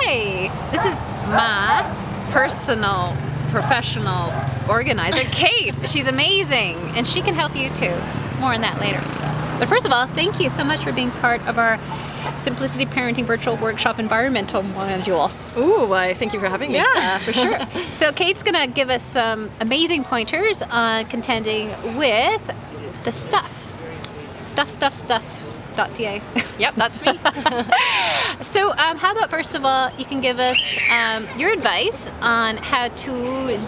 Hi, this is my personal professional organizer, Kate. She's amazing, and she can help you too. More on that later. But first of all, thank you so much for being part of our Simplicity Parenting Virtual Workshop Environmental Module. Ooh, why, thank you for having me. Yeah, for sure. So Kate's gonna give us some amazing pointers on contending with the stuff.ca. Yep, that's me. So how about first of all, you can give us your advice on how to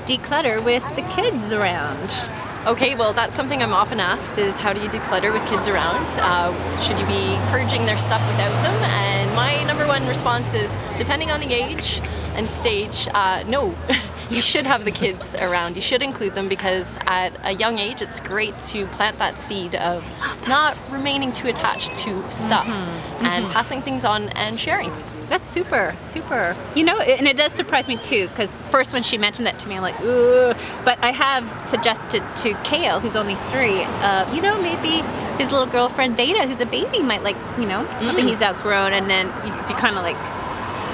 declutter with the kids around. Okay, well, that's something I'm often asked is how do you declutter with kids around? Should you be purging their stuff without them? And my number one response is, depending on the age and stage, no. You should have the kids around. You should include them because at a young age, it's great to plant that seed of not remaining too attached to stuff and passing things on and sharing. That's super. You know, and it does surprise me too, because first when she mentioned that to me, I'm like, ooh. But I have suggested to Kale, who's only 3, you know, maybe his little girlfriend Veda, who's a baby, might like, you know, something he's outgrown, and then you kind of like,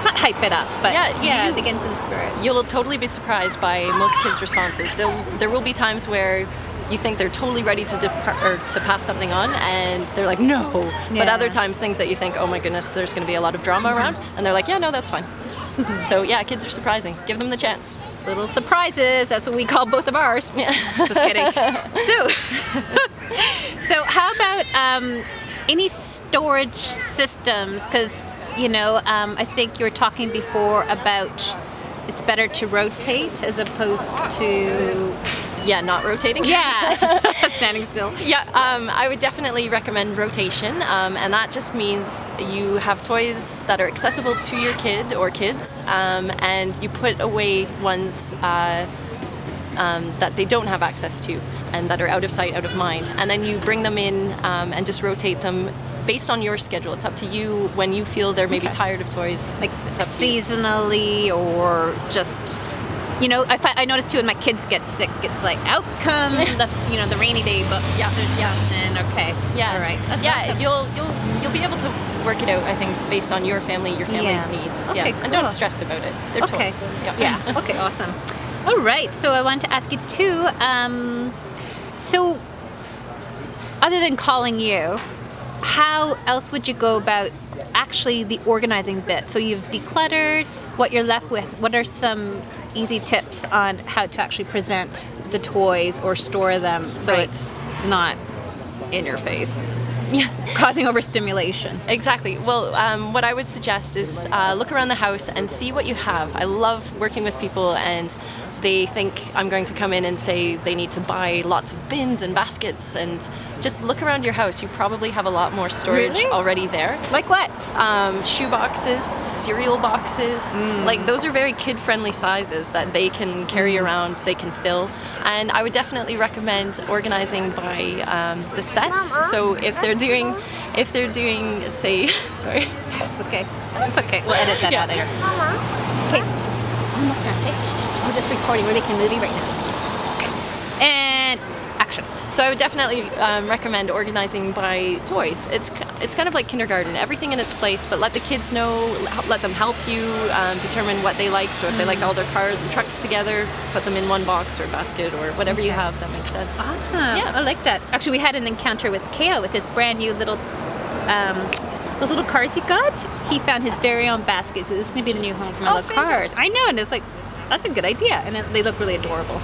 not hype it up, but yeah, they get into the spirit. You'll totally be surprised by most kids' responses. There will be times where you think they're totally ready to pass something on, and they're like, no. Yeah. But other times, things that you think, oh my goodness, there's going to be a lot of drama around, and they're like, yeah, no, that's fine. So yeah, kids are surprising. Give them the chance. Little surprises. That's what we call both of ours. Yeah. Just kidding. So how about any storage systems? Because you know, I think you were talking before about it's better to rotate as opposed to not rotating. Yeah, standing still. Yeah, I would definitely recommend rotation, and that just means you have toys that are accessible to your kid or kids, and you put away ones that they don't have access to and that are out of sight, out of mind, and then you bring them in and just rotate them based on your schedule. It's up to you when you feel they're maybe tired of toys. Like it's up to you. Seasonally, or just, you know, I noticed too when my kids get sick, it's like out come the rainy day book. Yeah, and okay. Yeah. All right. That's you'll be able to work it out, I think, based on your family's needs. Okay, cool. And don't stress about it. They're toys. Yeah. Okay. Awesome. All right. So I wanted to ask you too. So other than calling you, how else would you go about actually the organizing bit? So you've decluttered, what you're left with. What are some easy tips on how to actually present the toys or store them so it's not in your face, causing overstimulation? Exactly. Well, what I would suggest is look around the house and see what you have. I love working with people and they think I'm going to come in and say they need to buy lots of bins and baskets, and just look around your house. You probably have a lot more storage already there. Like what? Shoe boxes, cereal boxes. Like those are very kid-friendly sizes that they can carry around, they can fill. And I would definitely recommend organizing by the set. Mama, so if they're doing say, sorry. It's okay. It's okay. We'll edit that out later. Mama. Okay. I'm not gonna we're just recording. We're making a movie right now. And action. So I would definitely recommend organizing by toys. It's kind of like kindergarten. Everything in its place, but let the kids know, let them help you determine what they like. So if they like all their cars and trucks together, put them in one box or basket or whatever you have. That makes sense. Awesome. Yeah, I like that. Actually, we had an encounter with Kale with his brand new little those little cars he got. He found his very own basket. So this is gonna be the new home for my little cars. I know, and it's like, that's a good idea, and they look really adorable.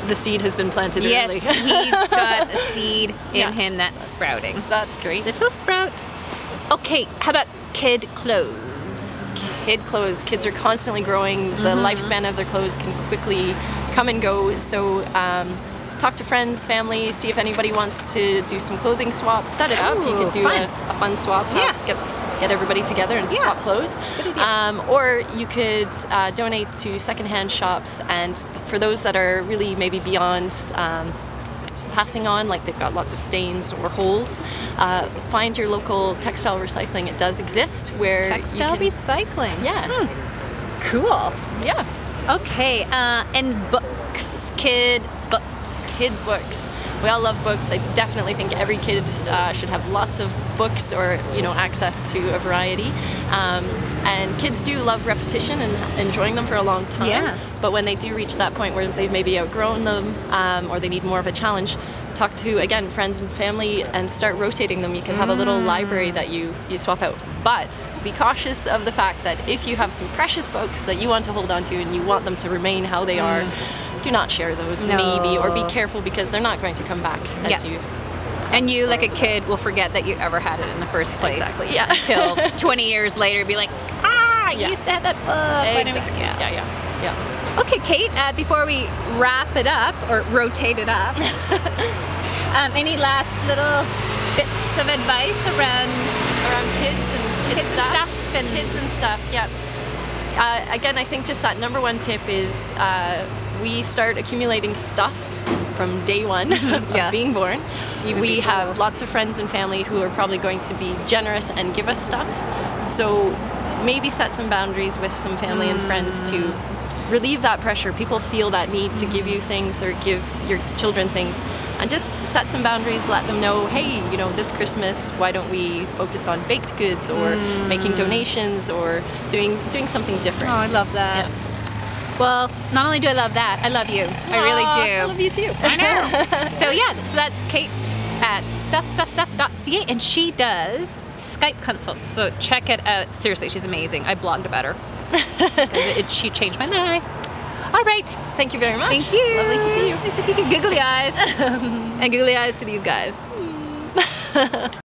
The seed has been planted early. Yes, he's got a seed in him that's sprouting. That's great. This will sprout. Okay, how about kid clothes? Kid clothes. Kids are constantly growing. The lifespan of their clothes can quickly come and go. So talk to friends, family, see if anybody wants to do some clothing swaps. Set it up. You could do a fun swap. Get everybody together and swap clothes. Or you could donate to secondhand shops, and for those that are really maybe beyond passing on, like they've got lots of stains or holes, find your local textile recycling. It does exist where textile recycling. Yeah. Cool. Yeah. Okay, and books, kid books. Kid books. We all love books. I definitely think every kid should have lots of books, or access to a variety. And kids do love repetition and enjoying them for a long time. Yeah. But when they do reach that point where they've maybe outgrown them, or they need more of a challenge, talk to, again, friends and family and start rotating them. You can have a little library that you swap out. But be cautious of the fact that if you have some precious books that you want to hold on to and you want them to remain how they are, do not share those, maybe, or be careful, because they're not going to come back as you. And you, like a kid, will forget that you ever had it in the first place. Exactly, yeah. Until 20 years later, be like, you used to have that book. Exactly. Yeah. Okay, Kate, before we wrap it up, or rotate it up, any last little bits of advice around kids and stuff? Yeah. Again, I think just that number one tip is we start accumulating stuff from day one of being born. We have lots of friends and family who are probably going to be generous and give us stuff. So maybe set some boundaries with some family and friends to relieve that pressure. People feel that need to give you things or give your children things, and just set some boundaries. Let them know, hey, this Christmas, why don't we focus on baked goods, or making donations, or doing something different. Oh, I love that. Yeah. Well, not only do I love that, I love you. I really do. I love you too. I know. So that's Kate at stuffstuffstuff.ca, and she does Skype consults. So check it out. Seriously, she's amazing. I blogged about her. She changed my life. All right. Thank you very much. Thank you. Lovely to see you. Nice to see you. Googly eyes. And googly eyes to these guys.